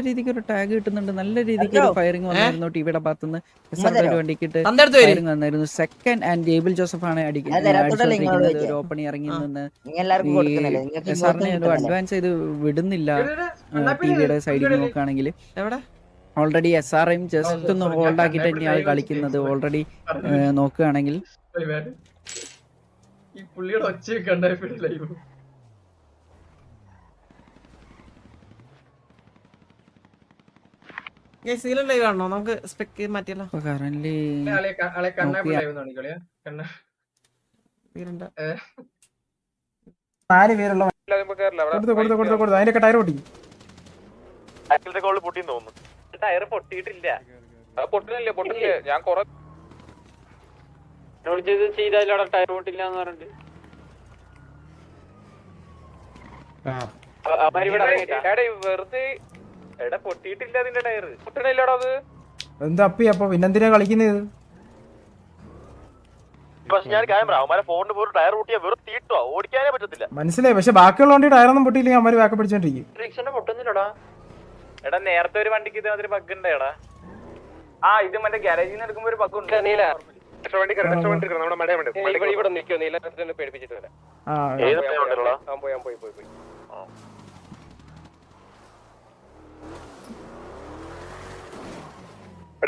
രീതിക്ക് ഒരു ടാഗ് കിട്ടുന്നുണ്ട്, നല്ല രീതിക്ക് ഒരു ഫയറിംഗ് വന്നായിരുന്നു ടിവിയുടെ ഭാഗത്തുനിന്ന്. എസ്ആറുടെ ഒരു വണ്ടിക്കിട്ട് ഫയറിംഗ് വന്നായിരുന്നു. സെക്കൻഡ് ആൻഡ് ജേബിൾ ജോസഫ് ആണ് അടിച്ചുകൊണ്ടിരിക്കുന്നത്. ഒരു ഓപ്പണിംഗ് ഇറങ്ങി നിന്ന് ഈ എസ്ആറിനെ ഒരു അഡ്വാൻസ് ചെയ്ത് വിടുന്നില്ല. ടിവിയുടെ സൈഡിൽ നോക്കുകയാണെങ്കിൽ ഓൾറെഡി SRM ജസ്റ്റ് ഒന്ന് ഹോൾഡ് ആക്കിയിട്ട് തന്നെയാണ് കളിക്കുന്നത്. ഓൾറെഡി നോക്കുകയാണെങ്കിൽ ഈ പുള്ളിയുടെ ഒച്ച കണ്ടായിട്ടില്ല. നമുക്ക് മാറ്റിയല്ലോ. നാല് പേരുള്ള അതിന്റെ ടയർ പൊട്ടി. ടയർ പൊട്ടിയിട്ടില്ല. പൊട്ടില്ല. ഞാൻ കൊറേ ചെയ്താലും ടയർ പൊട്ടില്ല എന്ന് പറഞ്ഞിട്ട് വെറുതെ പൊട്ടിയിട്ടില്ല. അതിന്റെ ടയർ പൊട്ടണില്ലടാ. അത് എന്താ അപ്പി അപ്പൊ പിന്നെന്തിനാ കളിക്കുന്നത്? മനസ്സിലായി, പക്ഷെ ബാക്കിയുള്ള വണ്ടി ടയറൊന്നും പൊട്ടിയില്ലെങ്കിൽ അവന്മാര് ബാക്ക് പിടിച്ചോണ്ടിരിക്കും. എടാ നേരത്തെ ഒരു വണ്ടിക്ക് ഇതേമാതിരി ബഗ് ഉണ്ടേടാ. ഇത് മറ്റേ ഗാരേജിൽ നിന്ന് എടുക്കുമ്പോ ഒരു ബഗ് ഉണ്ട്. ഇവിടെ നിൽക്കോ നീല പേടിപ്പിച്ചിട്ട് വരാം. പോയി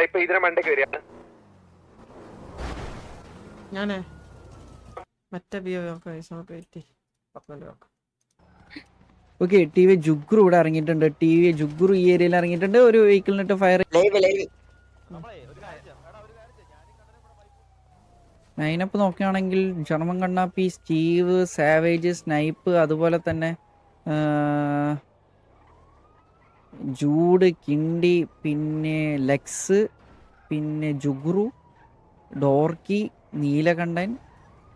ഇപ്പൊ ഇതിനെ മണ്ടയ്ക്ക് വരികയാണ്. ഞാനേ മറ്റേ ഓക്കെ. ടി.വി. ജുഗ്രു ഇവിടെ ഇറങ്ങിയിട്ടുണ്ട്. ടി.വി. ജുഗ്രു ഈ ഏരിയയിൽ ഇറങ്ങിയിട്ടുണ്ട്. ഒരു വെഹിക്കിളിനിട്ട് ഫയർ ലൈനപ്പ് നോക്കുകയാണെങ്കിൽ ജർമ്മൻ കണ്ണാപ്പി, സ്റ്റീവ്, സാവേജ്, സ്നൈപ്പ്, അതുപോലെ തന്നെ ജൂഡ്, കിണ്ടി, പിന്നെ ലെക്സ്, പിന്നെ ജുഗ്രു, ഡോർക്കി, നീലകണ്ഠൻ,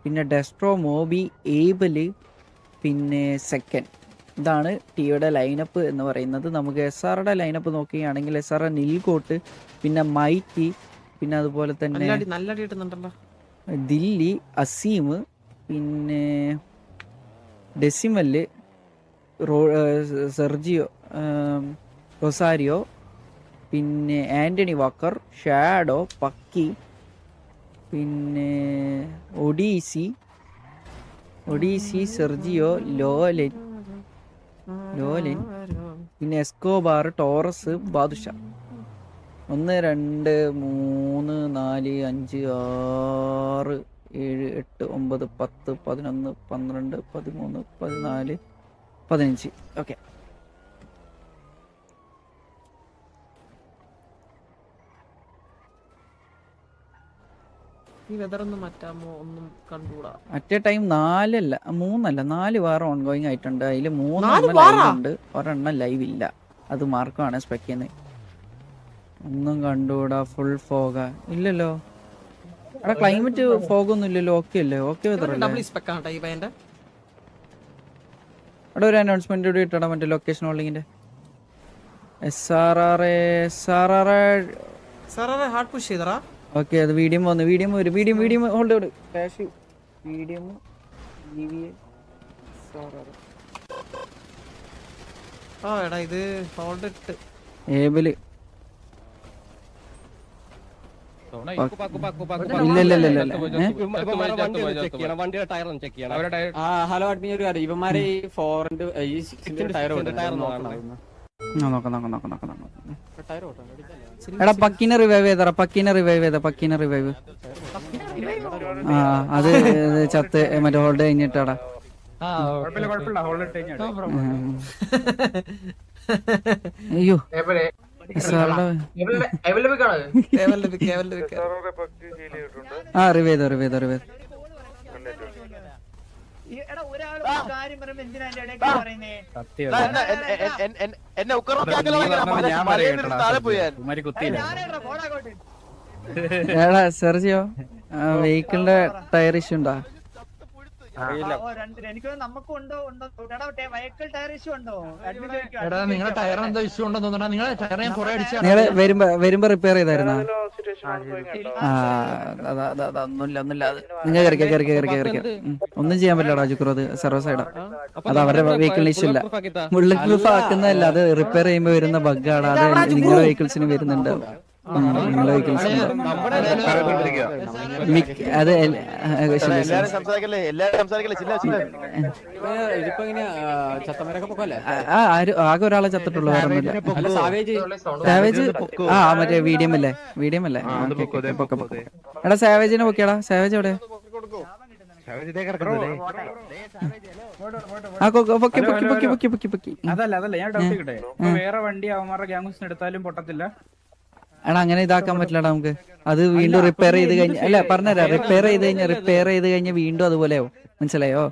പിന്നെ ഡെസ്ട്രോ, മോബി, ഏബല്, പിന്നെ സെക്കൻഡ്. ഇതാണ് ടിയുടെ ലൈനപ്പ് എന്ന് പറയുന്നത്. നമുക്ക് SRയുടെ ലൈനപ്പ് നോക്കുകയാണെങ്കിൽ SR നിൽകോട്ട്, പിന്നെ മൈക്കി, പിന്നെ അതുപോലെ തന്നെ ദില്ലി, അസീം, പിന്നെ ഡെസിമല്, സെർജിയോ, റൊസാരിയോ, പിന്നെ ആന്റണി വാക്കർ, ഷാഡോ, പക്കി, പിന്നെ ഒഡീസി, സെർജിയോ, ലോലൻ, പിന്നെ Escobar, Taurus, Badusha. 1 2 3 4 5 6 7 8 9 10 11 12 13 14 15. Okay. At A time 4 അല്ല 3 അല്ല 4 വാർ ഓൺ ഗോയിങ് ആയിട്ടുണ്ട്. അതിൽ 3 ലൈവ് ഉണ്ട്, ഒരെണ്ണം ലൈവ് ഇല്ല. അത് മാർക്കാണ് സ്പെക്കിന്. ഒന്നും കണ്ടുകൂടാ. ഫുൾ ഫോഗ ഇല്ലല്ലോ. അവിടെ ക്ലൈമറ്റ് ഫോഗൊന്നും ഇല്ലല്ലോ. ഓക്കെ അല്ലേ? ഓക്കെ അവിടെ ഒരു അനൗൺസ്മെന്റ് കൂടി ഇട്ടടാ മറ്റേ ലൊക്കേഷൻ ഹോൾഡിങ്ങിന്റെ. ഓക്കെ. അത് വീഡിയം വന്നു. വീഡിയം ഹോൾഡ് ചെയ്ത് ക്യാഷ് വീഡിയം ഇത് ഹോൾഡ് ഇട്ട് ഏബില് ഹലോ അഡ്മിൻ ഒരു കാര്യം, ഇവന്മാരെ ഈ 4 ഈ 6 ടയർ എടാ പക്കിനെ റിവൈവ് ചെയ്തടാ. പക്കിനെ റിവൈവ്. അത് ചത്ത് മറ്റേ ഹോൾഡ് കഴിഞ്ഞിട്ടാടാ. അയ്യോ റിവൈവ്. എടാ സെർജിയോ, വെഹിക്കിളിന്റെ ടയർ ഇഷ്യൂ ഉണ്ടാ? എനിക്ക് നമുക്കും ഉണ്ടോ വെഹിക്കിൾ ടയർ ഇഷ്യൂ ഉണ്ടോ? എടാ നിങ്ങളെ ടയർ എന്താ ഇഷ്യൂ ഉണ്ടെന്ന് തോന്നണ? നിങ്ങളെ ടയർ ഞാൻ കുറെ അടിച്ച നിങ്ങള് വരുമ്പോ റിപ്പയർ ചെയ്തായിരുന്നോ? ഒന്നുമില്ല അത് നിങ്ങൾ കയറിക്ക ഒന്നും ചെയ്യാൻ പറ്റില്ലടാ ജുക്രു, അത് സർവീസ് സൈഡാ, അത് അവരുടെ വെഹിക്കിളിന് ഇഷ്യൂ ഇല്ല. ബുള്ളറ്റ് പ്രൂഫ് ആക്കുന്നതല്ല, അത് റിപ്പയർ ചെയ്യുമ്പോ വരുന്ന ബഗ്ഗാണ്, അത് നിങ്ങളുടെ വെഹിക്കിൾസിന് വരുന്നുണ്ട്. നിങ്ങളുടെ വെഹിക്കിൾസിന് അത് ആകെ ഒരാളെ ചത്തിട്ടുള്ളൂ, വേറെ ഒന്നുമില്ല. സാവേജ് മറ്റേ മീഡിയം അല്ലേ? എടാ സാവേജിനെ പൊക്കിയാടാ, സാവേജ് എവിടെ? അതല്ല ഞാൻ ഡൗട്ട് കിട്ടെ, വേറെ വണ്ടി അവന്മാരുടെ ഗ്യാങ്സിന് എടുത്താലും പൊട്ടത്തില്ല. എടാ അങ്ങനെ ഇതാക്കാൻ പറ്റില്ലടാ നമുക്ക്, അത് വീണ്ടും റിപ്പയർ ചെയ്ത് കഴിഞ്ഞ അല്ല പറഞ്ഞുതരാം, റിപ്പയർ ചെയ്ത് കഴിഞ്ഞാൽ വീണ്ടും അതുപോലെ ആവും, മനസ്സിലായോ?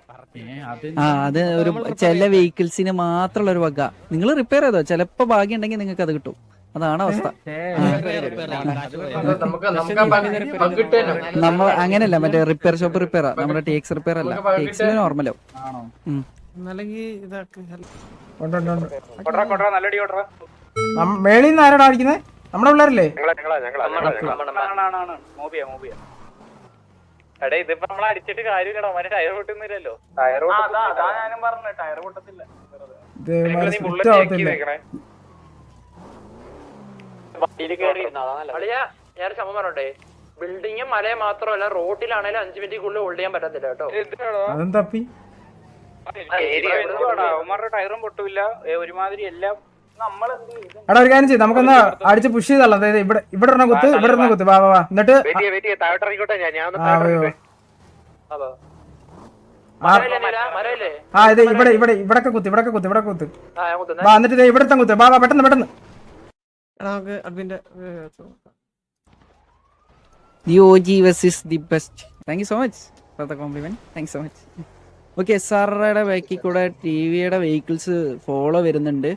അത് ഒരു ചില വെഹിക്കിൾസിന് മാത്രമുള്ള ഒരു വക. നിങ്ങൾ റിപ്പയർ ചെയ്തോ, ചിലപ്പോ ഭാഗ്യം ഉണ്ടെങ്കിൽ നിങ്ങൾക്ക് അത് കിട്ടും, അതാണ് അവസ്ഥ. നമ്മൾ അങ്ങനെയല്ല, മറ്റേ റിപ്പയർ ഷോപ്പ് റിപ്പയറാ, നമ്മുടെ ടേക്സ് റിപ്പയർ അല്ല, ടേക്സിന് നോർമലോ. മേളിൽ നിന്ന് ആരാടാ അടിക്കുന്നത്? നമ്മുടെ പിള്ളേരല്ലേ? ഇതിപ്പോ നമ്മളെ അടിച്ചിട്ട് കാര്യമില്ലടാ, ടയർ പൊട്ടുന്നില്ലല്ലോ. ഞാനും പറഞ്ഞു ടയർ പൊട്ടത്തില്ല. ഞാൻ സംഭവം പറഞ്ഞോട്ടെ, ബിൽഡിങ്ങും മലയെ മാത്രമല്ല റോഡിലാണേലും 5 മിനിറ്റിനുള്ളിൽ ഹോൾഡ് ചെയ്യാൻ പറ്റത്തില്ല കേട്ടോ. ടയറും പൊട്ടില്ല ഒരുമാതിരി എല്ലാം. എടാ ഒരു കാര്യം ചെയ്യും, നമുക്കൊന്ന് അടിച്ച് പുഷ് ചെയ്തല്ലോ. അതായത് ഇവിടെ കുത്ത്, ഇവിടെ കുത്ത്, വാ എന്നിട്ട് ഇത് ഇവിടൊക്കെ കുത്ത്, ഇവിടെ കുത്ത് വാ, എന്നിട്ട് ഇവിടത്തെ കുത്ത്, വാ പെട്ടെന്ന്. ഓക്കെ, SRയുടെ ബാക്കിൽ കൂടെ ടിവിയുടെ വെഹിക്കിൾസ് ഫോളോ വരുന്നുണ്ട്.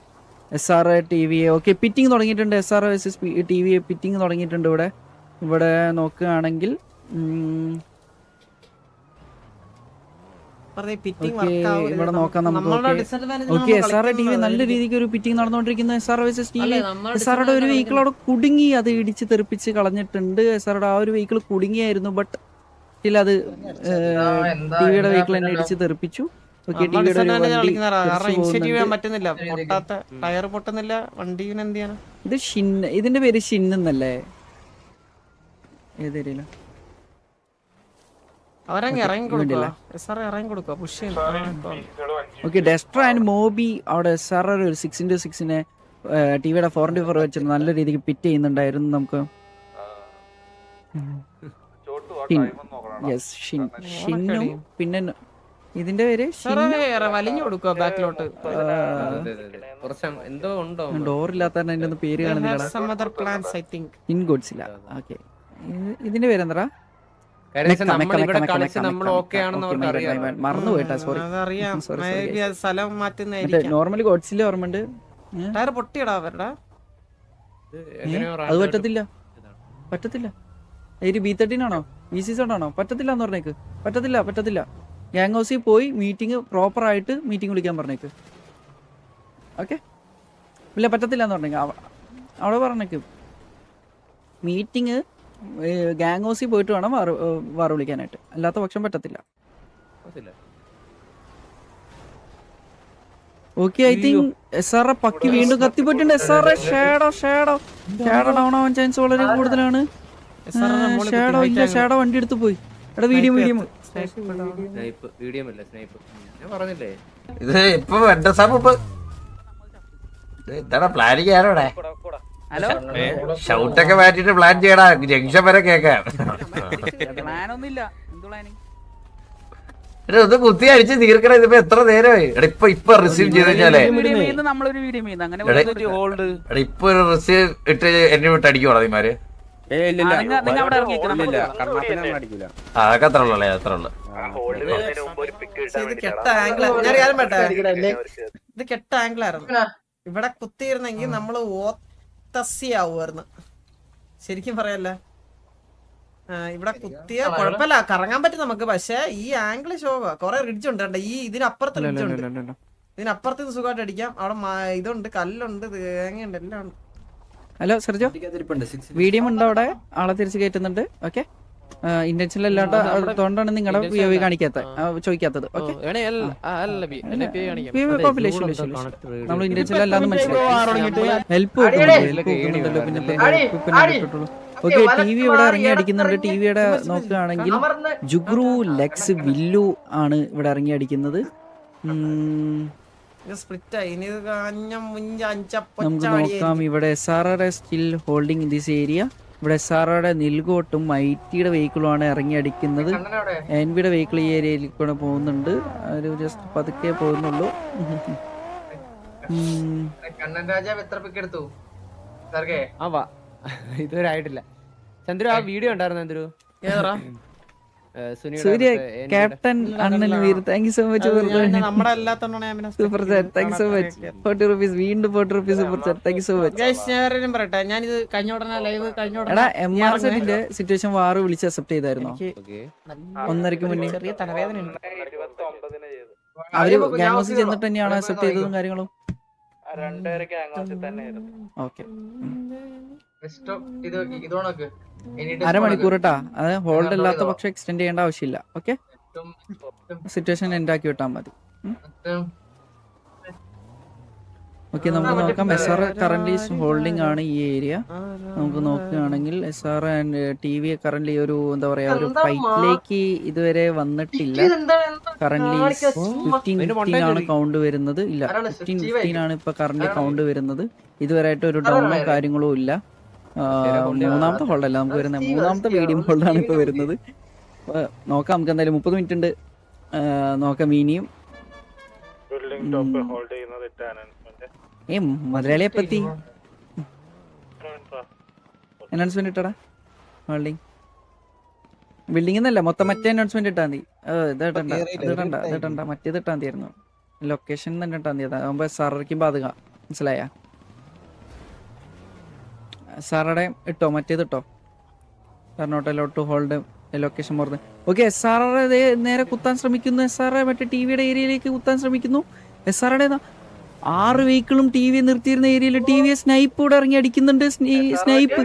SR TV ഓക്കെ പിറ്റിങ് തുടങ്ങിയിട്ടുണ്ട്. SR vs TV പിറ്റിങ് തുടങ്ങിയിട്ടുണ്ട്. ഇവിടെ നോക്കുകയാണെങ്കിൽ ഇവിടെ നോക്കാം നമുക്ക്. ഓക്കെ, SR TV നല്ല രീതിക്ക് ഒരു പിറ്റിങ് നടന്നുകൊണ്ടിരിക്കുന്നു. SR vs TV. SRയുടെ ഒരു വെഹിക്കിൾ അവിടെ കുടുങ്ങി, അത് ഇടിച്ച് തെറിപ്പിച്ച് കളഞ്ഞിട്ടുണ്ട്. SRയുടെ ആ ഒരു വെഹിക്കിൾ കുടുങ്ങിയായിരുന്നു, ബട്ട് അത് ടിവിയുടെ വെഹിക്കിൾ തന്നെ ഇടിച്ച് തെറിപ്പിച്ചു. ഇതിന്റെ പേര് ഷിന്നല്ലേ? ഏതേരിയല്ലോ ഓക്കെ. ഡെസ്ട്ര ആൻഡ് മോബി അവിടെ SR ഒരു 6x6 ടിവിയുടെ 4x4 വെച്ച് നല്ല രീതിക്ക് പിറ്റ് ചെയ്യുന്നുണ്ടായിരുന്നു. നമുക്ക് ഷിന്നും പിന്നെ ഇതിന്റെ പേര് ഡോറില്ലാത്ത അതിന്റെ ഒന്നും പേര് കാണുന്നില്ല. ഇതിന്റെ പേരെന്താ? മറന്നുപോയിട്ടാ, സോറി. നോർമലി ഗോഡ്സിലെ ഓർമ്മയുണ്ട്. അത് പറ്റത്തില്ല. B13 ആണോ VC7 ആണോ? പറ്റത്തില്ല. ഗ്യാങ് ഹൗസിൽ പോയി മീറ്റിംഗ് പ്രോപ്പർ ആയിട്ട് മീറ്റിംഗ് വിളിക്കാൻ പറഞ്ഞേക്ക്. ഓക്കെ, ഇല്ല പറ്റത്തില്ല എന്ന് പറഞ്ഞേക്ക്. അവിടെ പറഞ്ഞേക്ക് മീറ്റിംഗ് ഗ്യാങ് ഹൗസിൽ പോയിട്ട് വേണം വാർ വിളിക്കാനായിട്ട്, അല്ലാത്ത പക്ഷം പറ്റത്തില്ല. Okay, I think SR Pakki വീണ്ടും കത്തിപ്പോയിട്ടുണ്ട്. SR ഷാഡോ ഡൗൺ ആവാൻ ചാൻസ് വളരെ കൂടുതലാണ്. ഷാഡോ വണ്ടി എടുത്ത് പോയി. എടാ മീഡിയം ഇത് ഇപ്പൊ എന്താണ് പ്ലാനിങ് ചെയ്യാനോടെ? ഷൗട്ടൊക്കെ മാറ്റിട്ട് പ്ലാൻ ചെയ്യടാ, ജംഗ്ഷൻ വരെ കേക്കാം. ഒന്ന് കുത്തി അടിച്ച് തീർക്കണം. ഇതിപ്പോ എത്ര നേരമായി? ഇപ്പൊ റിസീവ് ചെയ്ത് കഴിഞ്ഞാലേ ഇപ്പൊ ഒരു റിസീവ് ഇട്ട് എന്നെ വിട്ട് അടിക്കുവാണോ അതിമാര്? അതൊക്കെ അത്ര ഉള്ളു. ഇത് കെട്ട ആംഗിളായിരുന്നു. ഇവിടെ കുത്തിയിരുന്നെങ്കിൽ നമ്മള് ഓത്തസ്സിയാവുമായിരുന്നു, ശരിക്കും പറയല്ലേ. ഇവിടെ കുത്തിയ കുഴപ്പമില്ല, കറങ്ങാൻ പറ്റും നമുക്ക്. പക്ഷെ ഈ ആംഗിൾ ഷോവാ. കൊറേ റിഡ്ജ് ഉണ്ട് കേട്ടോ. ഈ ഇതിനപ്പുറത്ത് റിഡ്ജ് ഉണ്ട്. ഇതിനപ്പുറത്ത് ഇത് സുഖമായിട്ട് അടിക്കാം. അവിടെ ഇതുണ്ട്, കല്ലുണ്ട്, തേങ്ങയുണ്ട്, എല്ലാം ഉണ്ട്. ഹലോ സെർജോ, വീഡിയോ ഉണ്ടോ അവിടെ? ആളെ തിരിച്ചു കയറ്റുന്നുണ്ട്. ഓക്കെ, ഇന്റൻഷനൽ അല്ലാണ്ട് അതുകൊണ്ടാണ് നിങ്ങളുടെ POV ചോദിക്കാത്തത്. ഓക്കെ, നമ്മൾ ഇന്റൻഷനൽ അല്ലാന്ന് മനസ്സിലായി. ഹെൽപ്പ് നോക്കുന്നുണ്ടല്ലോ. പിന്നെ ഓക്കെ, TV ഇവിടെ ഇറങ്ങി അടിക്കുന്നുണ്ട്. TVയുടെ നോക്കുകയാണെങ്കിൽ ജുഗ്രു ലെക്സ് വില്ലു ആണ് ഇവിടെ ഇറങ്ങി അടിക്കുന്നത്. നമുക്ക് നോക്കാം. ഇവിടെ SRR still holding this area. ഇവിടെ SRRയുടെ നിൽഗോട്ടും ഐറ്റിയുടെ വെഹിക്കിളും ആണ് ഇറങ്ങി അടിക്കുന്നത്. NBയുടെ വെഹിക്കിൾ ഈ ഏരിയയിൽ കൂടെ പോകുന്നുണ്ട്. ഒരു ജസ്റ്റ് പതുക്കെ പോകുന്നുള്ളൂ. കണ്ണൻ രാജാവ് എത്ര പിക്ക് എടുത്തു? ഇതുവരെ ആയിട്ടില്ല. ചന്ദ്രു, ആ വീഡിയോ ഉണ്ടായിരുന്നു ചന്ദ്രു? സൂര്യ captain Annan Veer, thank you so much. Super chat, thank you so much. 40 rupees വീണ്ടും 40 rupees super chat, thank you so much. പറയട്ടെ, ഞാനിത് കഴിഞ്ഞ ഉടനെ ലൈവ് എടാ, MRZന്റെ സിറ്റുവേഷൻ വാറ് വിളിച്ച് അക്സെപ്റ്റ് ചെയ്തായിരുന്നോ? 1:30 മുന്നേ ചെറിയ തലവേദന ഉണ്ട്. അവര് ഗാംഗോസിൽ ചെന്നിട്ട് തന്നെയാണ് അക്സെപ്റ്റ് ചെയ്തതും കാര്യങ്ങളും. ഓക്കെ, അരമണിക്കൂർ കേട്ടാ. അത് ഹോൾഡ് അല്ലാത്ത പക്ഷെ എക്സ്റ്റെൻഡ് ചെയ്യേണ്ട ആവശ്യമില്ല. ഓക്കെ, സിറ്റുവേഷൻ എൻഡ് ആക്കി വിട്ടാൽ മതി. ഓക്കെ, നമുക്ക് നോക്കാം. SR കറന്റ് ഹോൾഡിംഗ് ആണ് ഈ ഏരിയ. നമുക്ക് നോക്കുകയാണെങ്കിൽ SR ആൻഡ് TV കറന്റ് ഒരു എന്താ പറയാ, ഒരു ഫൈറ്റിലേക്ക് ഇതുവരെ വന്നിട്ടില്ല. കറന്റ് 15 ആണ് കൗണ്ട് വരുന്നത്. ഇല്ല, 15 ആണ് ഇപ്പൊ കറന്റ് കൗണ്ട് വരുന്നത്. ഇതുവരെ ആയിട്ട് ഒരു ഡൗണോ കാര്യങ്ങളോ ഇല്ല. മൂന്നാമത്തെ ഹോൾഡ് അല്ല നമുക്ക് വരുന്നത്, മൂന്നാമത്തെ മീഡിയം ഹോൾഡാണ് ഇപ്പൊ വരുന്നത്. നോക്കാം, നമുക്ക് എന്തായാലും 30 മിനിറ്റ് ഉണ്ട്. നോക്കാം ഇനിയും. മലയാളിയെ പറ്റി അനൗൺസ്മെന്റ് ഇട്ടടാ. ഹോൾഡിംഗ് ബിൽഡിംഗ് എന്നല്ല, മൊത്തം മറ്റേ അനൗൺസ്മെന്റ് ഇട്ടാ മതി. ഇതിട്ടണ്ട മറ്റേത് ഇട്ടാ മതിയായിരുന്നു. ലൊക്കേഷൻ തന്നെ ഇട്ടാ മതി. അതാകുമ്പോ SRRക്കും ബാധക. മനസ്സിലായ? SRRയുടെ ഇട്ടോ, മറ്റേത് ഇട്ടോ. Not allowed to hold location more. Okay, SRR നേരെ കുത്താൻ ശ്രമിക്കുന്നു. SRR മറ്റേ TVയുടെ ഏരിയയിലേക്ക് കുത്താൻ ശ്രമിക്കുന്നു. SRRയുടെ 6 വെഹിക്കിളും TV നിർത്തിയിരുന്ന ഏരിയയിൽ TV സ്നൈപ്പ് ഇവിടെ ഇറങ്ങി അടിക്കുന്നുണ്ട്. സ്നൈപ്പ്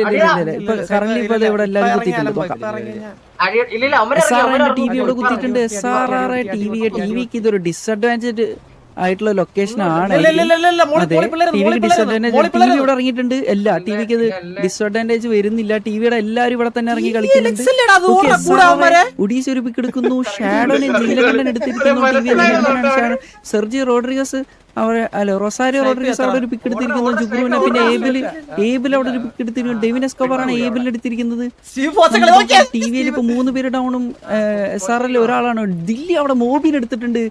ഇല്ല. ഇപ്പൊ കറന്റ് ഇപ്പൊ ഇവിടെ എല്ലാരും കുത്തിയിട്ടുണ്ട്. SRR TV ഇവിടെ കുത്തിയിട്ടുണ്ട്. SRR TVക്ക് ഇതൊരു ഡിസഡ്വാൻറ്റേജ് ആയിട്ടുള്ള ലൊക്കേഷൻ ആണ്. ടിവിക്ക് ഡിസഡ്വാൻറ്റേജ്. TV ഇവിടെ ഇറങ്ങിയിട്ടുണ്ട്. അല്ല, TVക്ക് ഇത് ഡിസഡ്വാൻറ്റേജ് വരുന്നില്ല. TVയുടെ എല്ലാരും ഇവിടെ തന്നെ ഇറങ്ങി കളിക്കുന്നുണ്ട്. ഒഡീസ് ഒരു പിക്ക് എടുക്കുന്നു. ഷാഡോനെ നീലകണ്ഠൻ എടുത്തിരിക്കുന്നു. സെർജി റോഡ്രിഗസ് റൊസാരിയോ റോഡ്രിഗസ് അവിടെ ഒരു പിക്ക് എടുത്തിരിക്കുന്നു. ജുഗ്രുവിനെ പിന്നെ ഏബിൽ അവിടെ ഒരു പിക്ക് എടുത്തിരിക്കുന്നു. ഡെവിൻ എസ്കോബാറാണ് ഏബിൽ എടുത്തിരിക്കുന്നത്. TVയിൽ ഇപ്പൊ 3 പേര് ഡൗണും SRL ഒരാളാണ്. ദില്ലി അവിടെ മോബിൻ എടുത്തിട്ടുണ്ട്.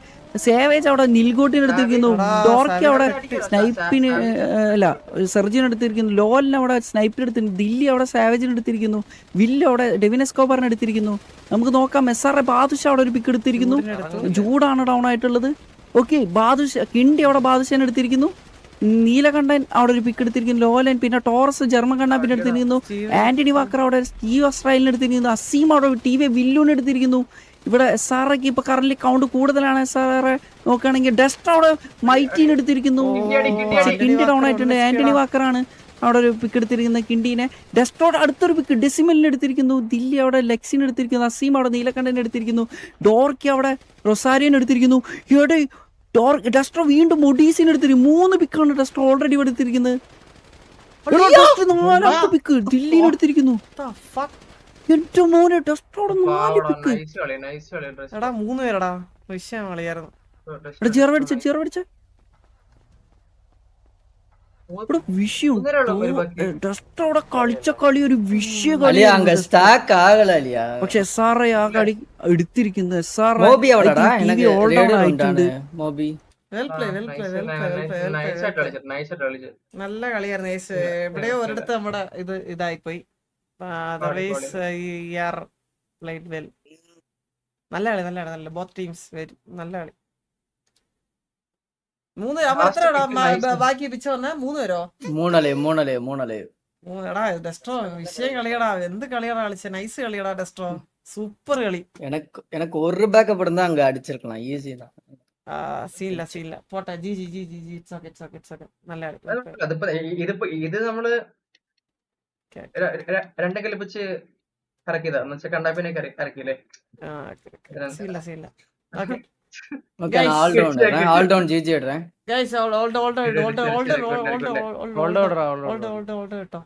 സേവേജ് അവിടെ നിൽഗോട്ടിന് എടുത്തിരിക്കുന്നു. ഡോർക്കി അവിടെ സ്നൈപ്പിന് സെർജിന് എടുത്തിരിക്കുന്നു. ലോലിന് അവിടെ സ്നൈപ്പിന് എടുത്തിരിക്കുന്നു. ദില്ലി അവിടെ സാവേജിന് എടുത്തിരിക്കുന്നു. വില്ല് അവിടെ ഡെവിൻ എസ്കോബാറിന് എടുത്തിരിക്കുന്നു. നമുക്ക് നോക്കാം. SRR ബാദുഷ അവിടെ ഒരു പിക്ക് എടുത്തിരിക്കുന്നു. ജൂഡാണ് ഡൗൺ ആയിട്ടുള്ളത്. ഓക്കെ, കിണ്ടി അവിടെ ബാദുഷാൻ എടുത്തിരിക്കുന്നു. നീലകണ്ഠൻ അവിടെ ഒരു പിക്ക് എടുത്തിരിക്കുന്നു. ലോലൻ പിന്നെ ടോറസ് ജർമ്മൻ കണ്ണ പിന്നെ എടുത്തിരിക്കുന്നു. ആന്റണി വാക്കർ അവിടെ സ്റ്റീവ് ഓസ്ട്രേലിയൻ എടുത്തിരിക്കുന്നു. അസീം അവിടെ TV വില്ലൂൺ എടുത്തിരിക്കുന്നു. ഇവിടെ SRRക്ക് ഇപ്പൊ കറന്റ് കൗണ്ട് കൂടുതലാണ്. SRR നോക്കുകയാണെങ്കിൽ ഡസ്റ്റ് അവിടെ മൈറ്റീൻ എടുത്തിരിക്കുന്നു. കിണ്ടി ഡൗൺ ആയിട്ടുണ്ട്. ആന്റണി വാക്കറാണ് അവിടെ ഒരു പിക്ക് എടുത്തിരിക്കുന്നത്. കിണ്ടീനെ ഡസ്റ്റോട് അടുത്തൊരു പിക്ക് ഡെസിമലിന് എടുത്തിരിക്കുന്നു. ദില്ലി അവിടെ ലെക്സിന് എടുത്തിരിക്കുന്നു. അസീം അവിടെ നീലകണ്ഠൻ എടുത്തിരിക്കുന്നു. ഡോർക്കി അവിടെ റൊസാരിയൻ എടുത്തിരിക്കുന്നു. ഇവിടെ ഡസ്റ്റോ വീണ്ടും ഒഡീസിന് എടുത്തിരിക്കുന്നു. 3 പിക്കാണ് ഡസ്റ്റോ ഓൾറെഡി ഇവിടെ എടുത്തിരിക്കുന്നത്. 4ാമത്തെ പിക്ക് ദില്ലിന് എടുത്തിരിക്കുന്നു. എന്റെ മോനെ ഡസ്റ്റോട് 4 പിക്ക്. 3 പേരടാ വിഷയം കളിയായിരുന്നു. ചെറുപടിച്ച വിഷയം ഡസ്റ്റ് അവിടെ കളിച്ച കളി ഒരു വിഷയ കളി. പക്ഷെ SRR ആ കളി എടുത്തിരിക്കുന്നത്. SRR നല്ല കളിയായിരുന്നു. എവിടെയോ ഒരിടത്ത് നമ്മുടെ ഇതായിപ്പോയി. നല്ല കളി ബോത്ത് ടീംസ് നല്ല കളി. 3 ബാക്കി പിച്ച് വന്ന 3 പേരോ? 3 അല്ലേ എടാ ഡെസ്ട്രോ വിഷയം കളിയടാ, എന്ത് കളിയടാ കളിച്ച, നൈസ് കളിയടാ ഡെസ്ട്രോ, സൂപ്പർ കളി. எனக்கு ஒரு பேக்கப் இருந்தா அங்க அடிச்சிருக்கலாம், ஈஸி தான். സീല്ല പോട്ടെ. ജി ഇറ്റ്സ് ഓക്കെ നല്ല കളി. ഇത് നമ്മള് രണ്ടും കലിപ്പിച്ച് കറക്കിയതാ എന്ന് വെച്ചാൽ കണ്ടാപ്പിനെ കറക്കിയില്ലേ. സീല്ല ഓക്കെ ஓகே, நான் ஆல் டவுன் ஜிஜி எடுறேன். ഗൈസ് ഓൾഡ് കേട്ടോ.